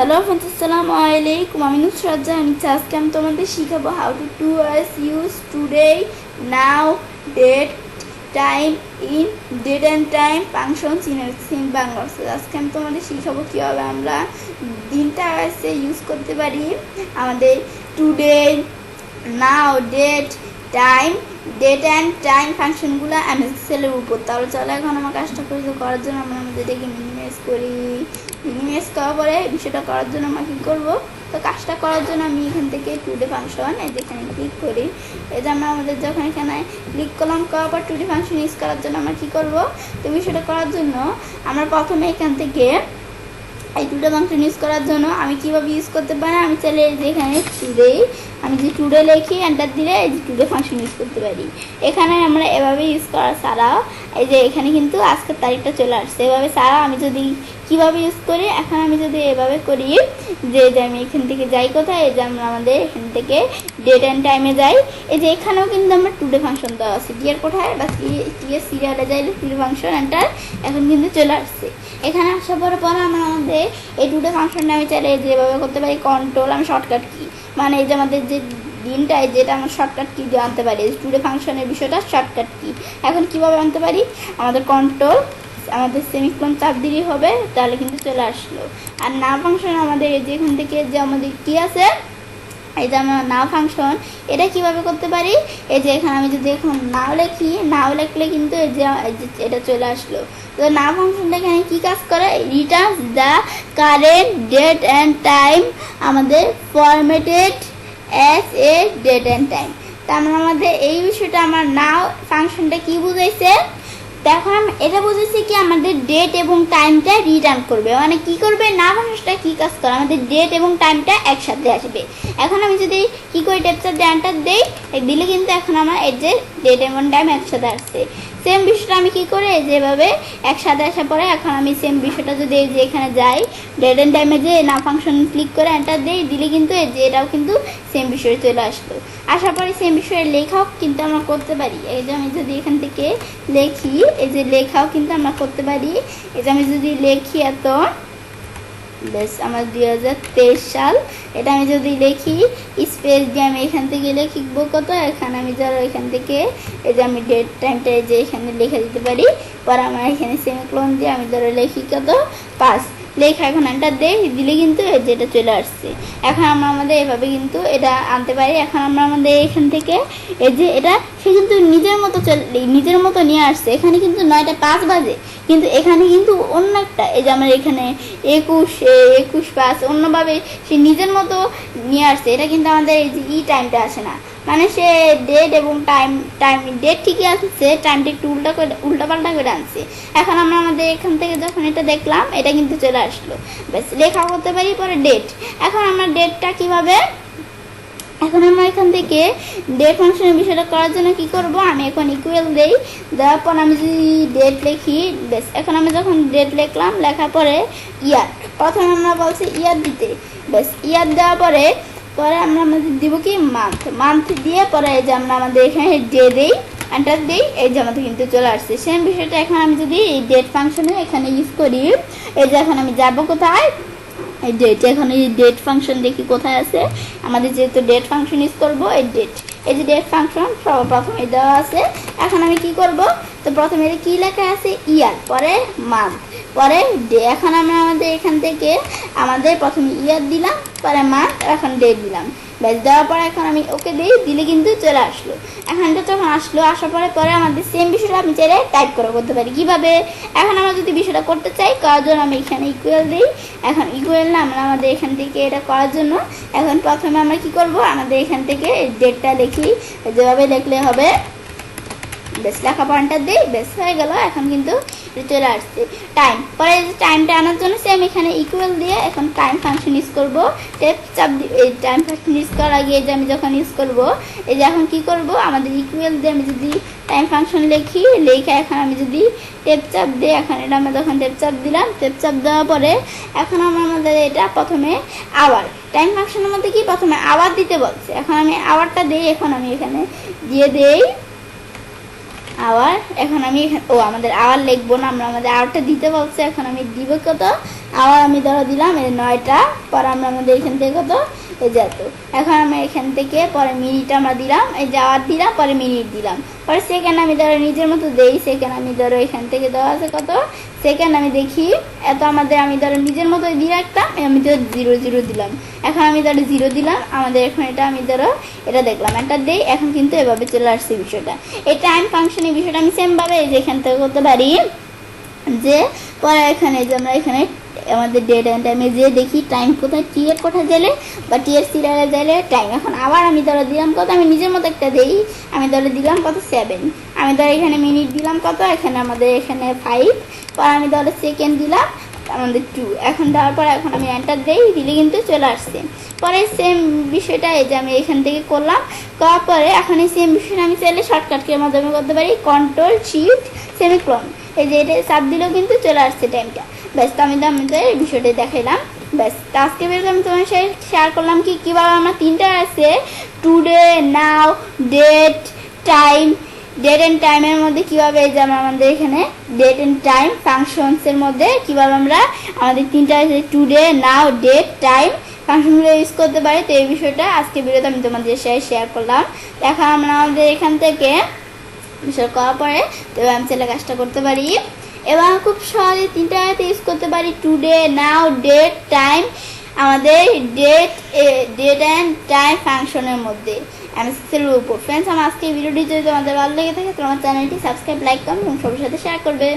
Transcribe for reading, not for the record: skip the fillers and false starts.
Hello friends, assalamu alaikum. আমি নুসরাত জাহান। আজকে আমি তোমাদের শিখাবো how to do as use today, now, date, time in date and time functions in Bangla. আজকে আমি তোমাদের শিখাবো কিভাবে আমরা দিনটা এসে ইউজ করতে পারি আমাদের today, now, date, time, date and time ফাংশনগুলো এমএসএলের উপর। তাহলে চলো এখন আমার কাজটা করার জন্য আমরা আমাদের এটাকে মিনিমাইজ করি। মিনিমাইজ করার পরে বিষয়টা করার জন্য আমরা কী করবো, তো কাজটা করার জন্য আমি এখান থেকে টুডে ফাংশন যেখানে ক্লিক করি, এই যে আমরা আমাদের যখন এখানে ক্লিক করলাম করার পর টুডে ফাংশন ইউজ করার জন্য আমরা কী করবো, তো বিষয়টা করার জন্য আমরা প্রথমে এখান থেকে এই টুডে ফাংশন ইউজ করার জন্য আমি কীভাবে ইউজ করতে পারি, আমি চাইলে যে এখানে টুডে আমি যে টুডে লিখি এন্টার দিলে এই যে টুডে ফাংশন ইউজ করতে পারি। এখানে আমরা এভাবে ইউজ করা ছাড়াও এই যে এখানে কিন্তু আজকের তারিখটা চলে আসছে, এভাবে ছাড়াও আমি যদি কীভাবে ইউজ করি, এখন আমি যদি এভাবে করি যে আমি এখান থেকে যাই কোথায়, এই যে আমরা আমাদের এখান থেকে ডেট অ্যান্ড টাইমে যাই, এই যে এখানেও কিন্তু আমরা টুডে ফাংশন দেওয়া আছে, টিয়ার কোথায় বা টিয়ার সিরিয়ালে যাইলে টুডে ফাংশন এন্টার এখন কিন্তু চলে আসছে। এখানে আসার পরে আমরা আমাদের এই টুডে ফাংশনটা আমি চাইলে যেভাবে করতে পারি কন্ট্রোল আমি শর্টকাট কি, মানে এই যে আমাদের যে দিনটায় যেটা আমরা শর্টকাট কি দিয়ে আনতে পারি, টুডে ফাংশনের বিষয়টা শর্টকাট কি এখন কিভাবে আনতে পারি, আমাদের কন্ট্রোল আমাদের সেমিকোলন চাপ দিলেই হবে, তাহলে কিন্তু চলে আসলো। আর নাও ফাংশন আমাদের এই যে এখান থেকে যে আমাদের কি আছে, এই যে আমরা নাও ফাংশন এটা কিভাবে করতে পারি, এই যে এখানে আমি যদি এখন নাও লিখি, নাও লিখলে কিন্তু এই যে এটা চলে আসলো। তো নাও ফাংশনটা এখানে কী কাজ করে, returns the current date and time আমাদের formatted as a date and time. তার মানে আমাদের এই বিষয়টা আমার নাও ফাংশনটা কি বুঝাইছে, তো এখন আমি এটা বুঝেছি কি আমাদের ডেট এবং টাইমটা রিটার্ন করবে, মানে কি করবে না ফাংশনটা কী কাজ করে আমাদের ডেট এবং টাইমটা একসাথে আসবে। এখন আমি যদি কী করি টেপচার দিয়ে এন্টার দিই, দিলে কিন্তু এখন আমার এই যে ডেট এবং টাইম একসাথে আসছে। সেম বিষয়টা আমি কী করে যেভাবে একসাথে আসার পরে এখন আমি সেম বিষয়টা যদি এই যে এখানে যাই ডেট অ্যান্ড টাইমে যে না ফাংশন ক্লিক করে এন্টার দিই, দিলে কিন্তু এই যে এটাও কিন্তু সেম বিষয়ে চলে আসলো। আসার পরে সেম বিষয়ে লেখাও কিন্তু আমরা করতে পারি, এই যে আমি যদি এখান থেকে লেখি এই যে লেখাও কিন্তু আমরা করতে পারি, এই যে আমি যদি লেখি এত বেশ আমার 2023 সাল, এটা আমি যদি লিখি স্পেস দিয়ে আমি এখান থেকে লিখবো কত, এখানে আমি ধরো এখান থেকে এই যে আমি ডেট টাইমটা যে এখানে লিখে দিতে পারি, পরে আমার এখানে সেমিকোলন দিয়ে আমি ধরো লিখি কত 5 লেখা এখন এন্টার দিলে কিন্তু যেটা চলে আসছে। এখন আমরা আমাদের এভাবে কিন্তু এটা আনতে পারি। এখন আমরা আমাদের এখান থেকে এই যে এটা সে কিন্তু নিজের মতো নিয়ে আসছে, এখানে কিন্তু 9টা 5 বাজে, কিন্তু এখানে কিন্তু অন্য একটা এই যে আমার এখানে 21:5 অন্যভাবে সে নিজের মতো নিয়ে আসছে, এটা কিন্তু আমাদের এই যে টাইমটা আসে না, মানে সে ডেট এবং টাইম ডেট ঠিকই আসছে, টাইমটা একটু উল্টাপাল্টা করে আনছে। এখন আমরা আমাদের এখান থেকে যখন এটা দেখলাম এটা কিন্তু চলে আসলো, ব্যাস লেখা করতে পারি পরে ডেট। এখন আমরা ডেটটা কিভাবে, এখন আমরা এখান থেকে ডেট ফাংশনের বিষয়টা করার জন্য কি করব, আমি এখন ইকুয়াল দেই, দেওয়ার পর আমি যদি ডেট লিখি, বেশ এখন আমি যখন ডেট লিখলাম লেখার পরে ইয়ার, প্রথমে আমরা বলছি ইয়ার দিতে, বেশ ইয়ার দেওয়ার পরে আমরা আমাদের দিব কি মান্থ দিয়ে পরে এই যে আমরা আমাদের এখানে ডে দেই এন্টার দিই, এই যে আমাদের কিন্তু চলে আসছে। সেম বিষয়টা এখন আমি যদি এই ডেট ফাংশনে এখানে ইউজ করি, এই যে এখন আমি যাব কোথায় এই ডেট, এখন এই ডেট ফাংশন দেখি কোথায় আছে, আমাদের যেহেতু ডেট ফাংশন ইউজ করবো এই ডেট, এই যে ডেট ফাংশন প্রথমে দেওয়া আছে। এখন আমি কি করব, তো প্রথমে কি লেখা আছে ইয়ার, পরে মান্থ, পরে ডে। এখন আমরা আমাদের এখান থেকে আমাদের প্রথমে ইয়ার দিলাম, পরে মান্থ, এখন ডেট দিলাম, ব্যাস দেওয়ার পরে এখন আমি ওকে দিলে কিন্তু চলে আসলো। এখানটা যখন আসার পরে আমাদের সেম বিষয়টা আমি চাইলে টাইপ করতে পারি কিভাবে। এখন আমরা যদি বিষয়টা করতে চাই করার জন্য আমি এখানে ইকুয়াল দিই, এখন ইকুয়াল না আমরা আমাদের এখান থেকে এটা করার জন্য এখন প্রথমে আমরা কি করব, আমাদের এখান থেকে ডেটটা লিখি, যেভাবে লিখলে হবে, বেশ লেখা পয়েন্টার দিই, বেশ হয়ে গেল। এখন কিন্তু চলে আসছে টাইম, পরে টাইমটা আনার জন্য সেম এখানে ইকুয়াল দিয়ে এখন টাইম ফাংশন ইউজ করবো, টেপ চাপ এই টাইম ফাংশন ইউজ করার আগে যে আমি যখন ইউজ করবো এই যে এখন কি করব, আমাদের ইকুয়াল দিয়ে আমি যদি টাইম ফাংশন লিখি, লেখা এখন আমি যদি টেপ চাপ দিই, এখন এটা আমরা যখন টেপ চাপ দিলাম, টেপ চাপ দেওয়ার পরে এখন আমাদের এটা প্রথমে আওয়ার, টাইম ফাংশনের মধ্যে কি প্রথমে আওয়ার দিতে বলছে, এখন আমি আওয়ারটা দিই, এখন আমি এখানে দিয়ে দেই আওয়ার। এখন আমি আমাদের আওয়ার লিখবো না, আমরা আমাদের আওয়ারটা দিতে বলছে, এখন আমি দিব কত আওয়ার, আমি ধরো দিলাম এই 9টা, পরে আমরা আমাদের এখান থেকে কত এই যে এত। এখন আমরা এখান থেকে পরে মিনিট আমরা দিলাম, এই যে আওয়ার দিলাম, পরে মিনিট দিলাম, পরে সেকেন্ড আমি ধরো নিজের মতো দেই, সেকেন্ড আমি ধরো এখান থেকে দেওয়া আছে কত সেকেন্ড, আমি দেখি এত আমাদের, আমি ধরো নিজের মতো দিয়ে রাখতাম, আমি তো 0 দিলাম। এখন আমি ধরো 0 দিলাম, আমাদের এখন এটা আমি ধরো এটা দেখলাম, এটা দেই, এখন কিন্তু এভাবে চলে আসছে বিষয়টা। এই টাইম ফাংশনের বিষয়টা আমি সেমভাবে এই যে এখান থেকে করতে পারি, যে পরে এখানে যে আমরা এখানে আমাদের ডেট অ্যান্ড টাইমে যে দেখি টাইম কোথায়, টি এর কোথায় গেলে বা টি এর সিরিয়ালে গেলে টাইম। এখন আবার আমি ধরো দিলাম কত, আমি নিজের মতো একটা দেই, আমি ধরো দিলাম কত 7, আমি ধরো এখানে মিনিট দিলাম কত, এখানে আমাদের এখানে 5, পরে আমি ধরো সেকেন্ড দিলাম আমাদের 2, এখন দেওয়ার পর এখন আমি এন্টার দেই, দিলে কিন্তু চলে আসছে। পরে সেম বিষয়টা এই যে আমি এখান থেকে করলাম, করার পরে এখন এই সেম বিষয়টা আমি চাইলে শর্টকাটকের মাধ্যমে করতে পারি, কন্ট্রোল শিফট সেমিকোলন, এই যে এটা চাপ দিলেও কিন্তু চলে আসছে টাইমটা। ব্যাস, তো আমি আমাদের এই বিষয়টা দেখাইলাম। ব্যাস, তো আজকে বেরোতে আমি তোমার সাথে শেয়ার করলাম কি কীভাবে আমরা তিনটা আছে today, now, date, time, date and টাইমের মধ্যে কীভাবে এই যে আমাদের এখানে ডেট অ্যান্ড টাইম ফাংশনসের মধ্যে কীভাবে আমরা আমাদের তিনটা আছে today, now, date, time ফাংশনগুলো use করতে পারি। তো এই বিষয়টা আজকে ভিডিওতে আমি তোমাদের সাথে শেয়ার করলাম। এখন আমরা আমাদের এখান থেকে বিষয় করার পরে তো আমি ছেলে কাজটা করতে পারি এবং খুব সহজে তিনটা ইউজ করতে পারি, টুডে, নাও, ডেট, টাইম, আমাদের ডেট অ্যান্ড টাইম ফাংশনের মধ্যে এমএসএল এর উপর। ফ্রেন্ডস, আমার আজকে এই ভিডিওটি যদি তোমাদের ভালো লেগে থাকে তোমার চ্যানেলটি সাবস্ক্রাইব, লাইক, কমেন্ট এবং সবার সাথে শেয়ার করবে।